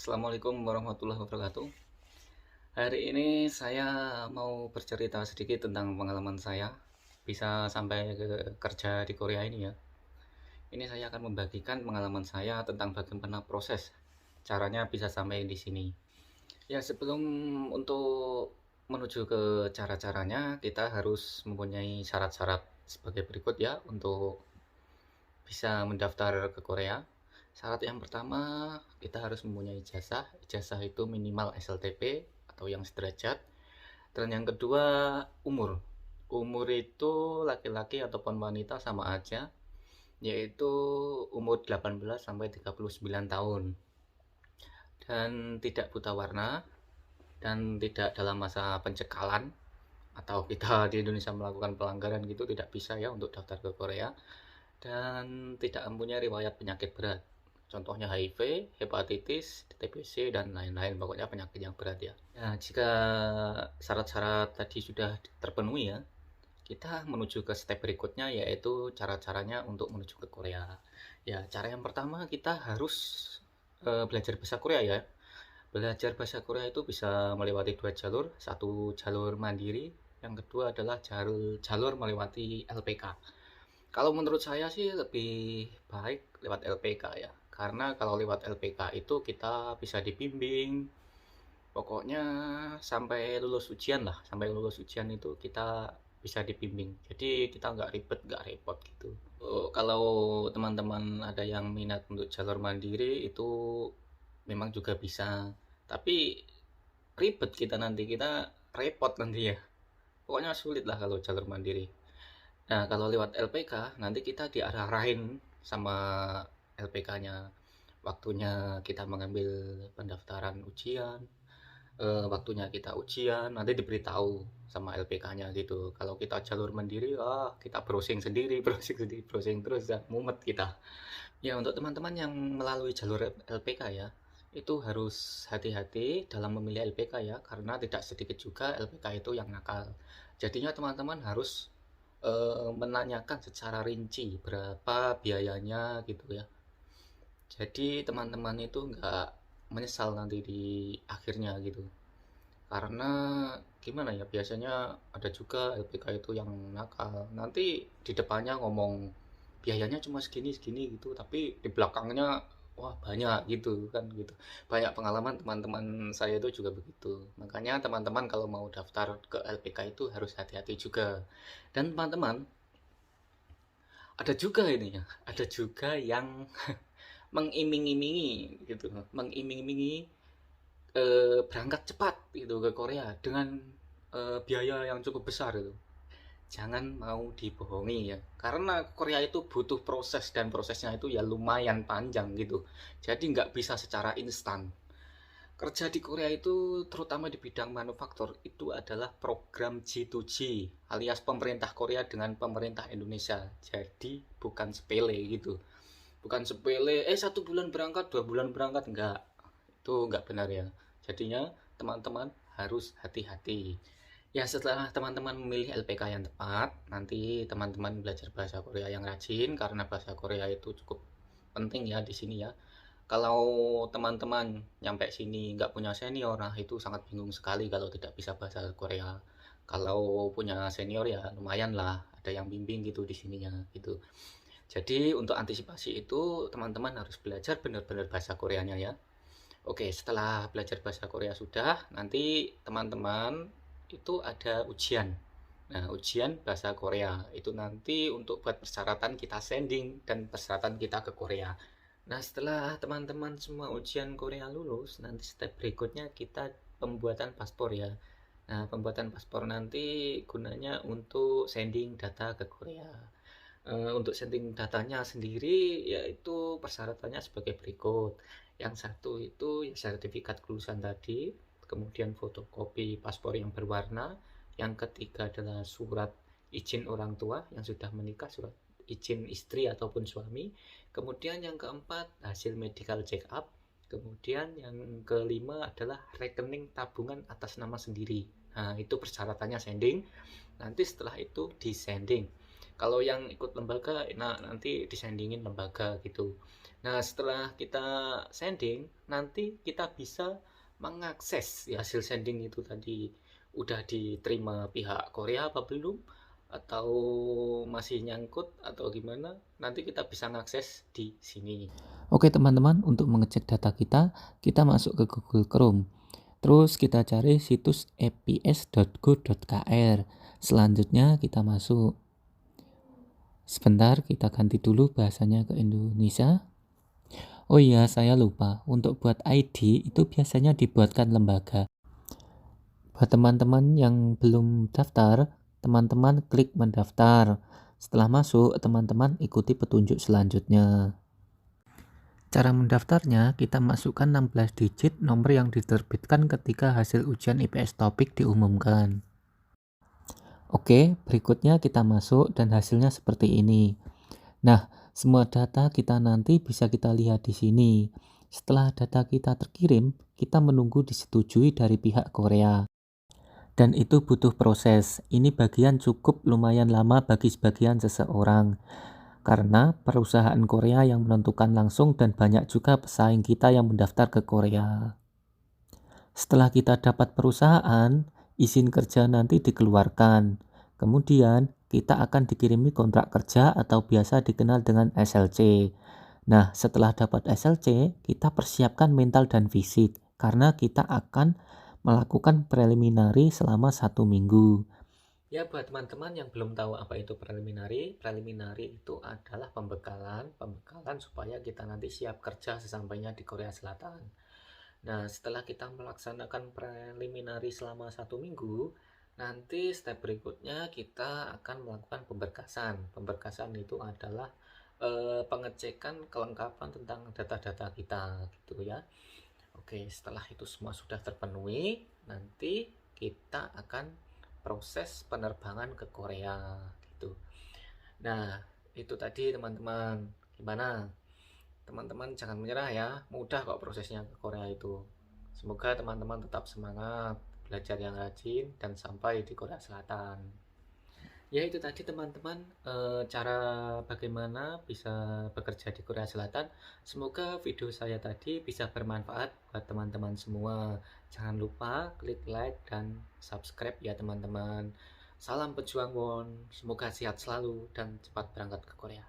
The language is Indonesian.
Assalamualaikum warahmatullahi wabarakatuh. Hari ini saya mau bercerita sedikit tentang pengalaman saya bisa sampai ke kerja di Korea ini ya. Ini saya akan membagikan pengalaman saya tentang bagaimana proses caranya bisa sampai di sini. Ya, sebelum untuk menuju ke cara-caranya, kita harus mempunyai syarat-syarat sebagai berikut ya untuk bisa mendaftar ke Korea. Syarat yang pertama, kita harus mempunyai ijazah. Ijazah itu minimal SLTP atau yang sederajat. Dan yang kedua, umur. Umur itu laki-laki ataupun wanita sama aja, yaitu umur 18 sampai 39 tahun. Dan tidak buta warna dan tidak dalam masa pencekalan atau kita di Indonesia melakukan pelanggaran gitu, tidak bisa ya untuk daftar ke Korea. Dan tidak mempunyai riwayat penyakit berat. Contohnya HIV, hepatitis, TBC, dan lain-lain. Pokoknya penyakit yang berat ya. Nah, jika syarat-syarat tadi sudah terpenuhi ya, kita menuju ke step berikutnya yaitu cara-caranya untuk menuju ke Korea. Ya, cara yang pertama kita harus belajar bahasa Korea ya. Belajar bahasa Korea itu bisa melewati dua jalur. Satu jalur mandiri, yang kedua adalah jalur melewati LPK. Kalau menurut saya sih lebih baik lewat LPK ya. Karena kalau lewat LPK itu kita bisa dibimbing. Pokoknya sampai lulus ujian lah. Sampai lulus ujian itu kita bisa dibimbing. Jadi kita nggak ribet, nggak repot gitu. Kalau teman-teman ada yang minat untuk jalur mandiri itu memang juga bisa. Tapi ribet kita nanti, kita repot nanti ya. Pokoknya sulit lah kalau jalur mandiri. Nah, kalau lewat LPK, nanti kita diarah-arahin sama LPK-nya. Waktunya kita mengambil pendaftaran ujian, waktunya kita ujian, nanti diberitahu sama LPK-nya gitu. Kalau kita jalur mandiri, kita browsing sendiri, browsing sendiri, browsing terus, ya, mumet kita. Ya, untuk teman-teman yang melalui jalur LPK ya, itu harus hati-hati dalam memilih LPK ya, karena tidak sedikit juga LPK itu yang nakal. Jadinya teman-teman harus menanyakan secara rinci berapa biayanya gitu ya. Jadi teman-teman itu nggak menyesal nanti di akhirnya gitu. Karena gimana ya, biasanya ada juga LPK itu yang nakal. Nanti di depannya ngomong biayanya cuma segini-segini gitu, tapi di belakangnya wah banyak gitu kan gitu. Banyak pengalaman teman-teman saya itu juga begitu. Makanya teman-teman kalau mau daftar ke LPK itu harus hati-hati juga. Dan teman-teman, ada juga ini ya, ada juga yang mengiming-imingi gitu, mengiming-imingi berangkat cepat gitu ke Korea dengan biaya yang cukup besar itu. Jangan mau dibohongi ya, karena Korea itu butuh proses dan prosesnya itu ya lumayan panjang gitu. Jadi nggak bisa secara instan. Kerja di Korea itu terutama di bidang manufaktur itu adalah program G2G alias pemerintah Korea dengan pemerintah Indonesia. Jadi bukan sepele gitu. Bukan sepele, 1 bulan berangkat, 2 bulan berangkat, enggak. Itu enggak benar ya. Jadinya teman-teman harus hati-hati. Ya, setelah teman-teman memilih LPK yang tepat, nanti teman-teman belajar bahasa Korea yang rajin karena bahasa Korea itu cukup penting ya di sini ya. Kalau teman-teman nyampe sini nggak punya senior, nah itu sangat bingung sekali kalau tidak bisa bahasa Korea. Kalau punya senior ya lumayan lah, ada yang bimbing gitu di sininya gitu. Jadi untuk antisipasi itu teman-teman harus belajar benar-benar bahasa Koreanya ya. Oke, setelah belajar bahasa Korea sudah, nanti teman-teman itu ada ujian. Nah, ujian bahasa Korea itu nanti untuk buat persyaratan kita sending dan persyaratan kita ke Korea. Nah, setelah teman-teman semua ujian Korea lulus, nanti step berikutnya kita pembuatan paspor ya. Nah, pembuatan paspor nanti gunanya untuk sending data ke Korea. Untuk setting datanya sendiri yaitu persyaratannya sebagai berikut. Yang satu itu ya sertifikat kelulusan tadi, kemudian fotokopi paspor yang berwarna, yang ketiga adalah surat izin orang tua yang sudah menikah, surat izin istri ataupun suami, kemudian yang keempat hasil medical check up, kemudian yang kelima adalah rekening tabungan atas nama sendiri. Nah, itu persyaratannya sending. Nanti setelah itu di sending. Kalau yang ikut lembaga, nah nanti disandingin lembaga gitu. Nah, setelah kita sending, nanti kita bisa mengakses ya, hasil sending itu tadi udah diterima pihak Korea apa belum, atau masih nyangkut atau gimana, nanti kita bisa mengakses di sini. Oke teman-teman, untuk mengecek data kita masuk ke Google Chrome. Terus kita cari situs eps.go.kr. Selanjutnya kita masuk. Sebentar, kita ganti dulu bahasanya ke Indonesia. Oh iya, saya lupa. Untuk buat ID itu biasanya dibuatkan lembaga. Buat teman-teman yang belum daftar, teman-teman klik mendaftar. Setelah masuk, teman-teman ikuti petunjuk selanjutnya. Cara mendaftarnya, kita masukkan 16 digit nomor yang diterbitkan ketika hasil ujian IPS topik diumumkan. Oke, berikutnya kita masuk dan hasilnya seperti ini. Nah, semua data kita nanti bisa kita lihat di sini. Setelah data kita terkirim, kita menunggu disetujui dari pihak Korea. Dan itu butuh proses. Ini bagian cukup lumayan lama bagi sebagian seseorang. Karena perusahaan Korea yang menentukan langsung dan banyak juga pesaing kita yang mendaftar ke Korea. Setelah kita dapat perusahaan, izin kerja nanti dikeluarkan. Kemudian kita akan dikirimi kontrak kerja atau biasa dikenal dengan SLC. Nah, setelah dapat SLC, kita persiapkan mental dan fisik karena kita akan melakukan preliminary selama 1 minggu. Ya, buat teman-teman yang belum tahu apa itu preliminary itu adalah pembekalan supaya kita nanti siap kerja sesampainya di Korea Selatan. Nah, setelah kita melaksanakan preliminary selama 1 minggu, nanti step berikutnya kita akan melakukan pemberkasan. Pemberkasan itu adalah pengecekan kelengkapan tentang data-data kita, gitu ya. Oke, setelah itu semua sudah terpenuhi, nanti kita akan proses penerbangan ke Korea gitu. Nah, itu tadi teman-teman. Gimana? Teman-teman jangan menyerah ya. Mudah kok prosesnya ke Korea itu. Semoga teman-teman tetap semangat, belajar yang rajin dan sampai di Korea Selatan. Ya itu tadi teman-teman, cara bagaimana bisa bekerja di Korea Selatan. Semoga video saya tadi bisa bermanfaat buat teman-teman semua. Jangan lupa klik like dan subscribe ya teman-teman. Salam pejuang Won, semoga sehat selalu dan cepat berangkat ke Korea.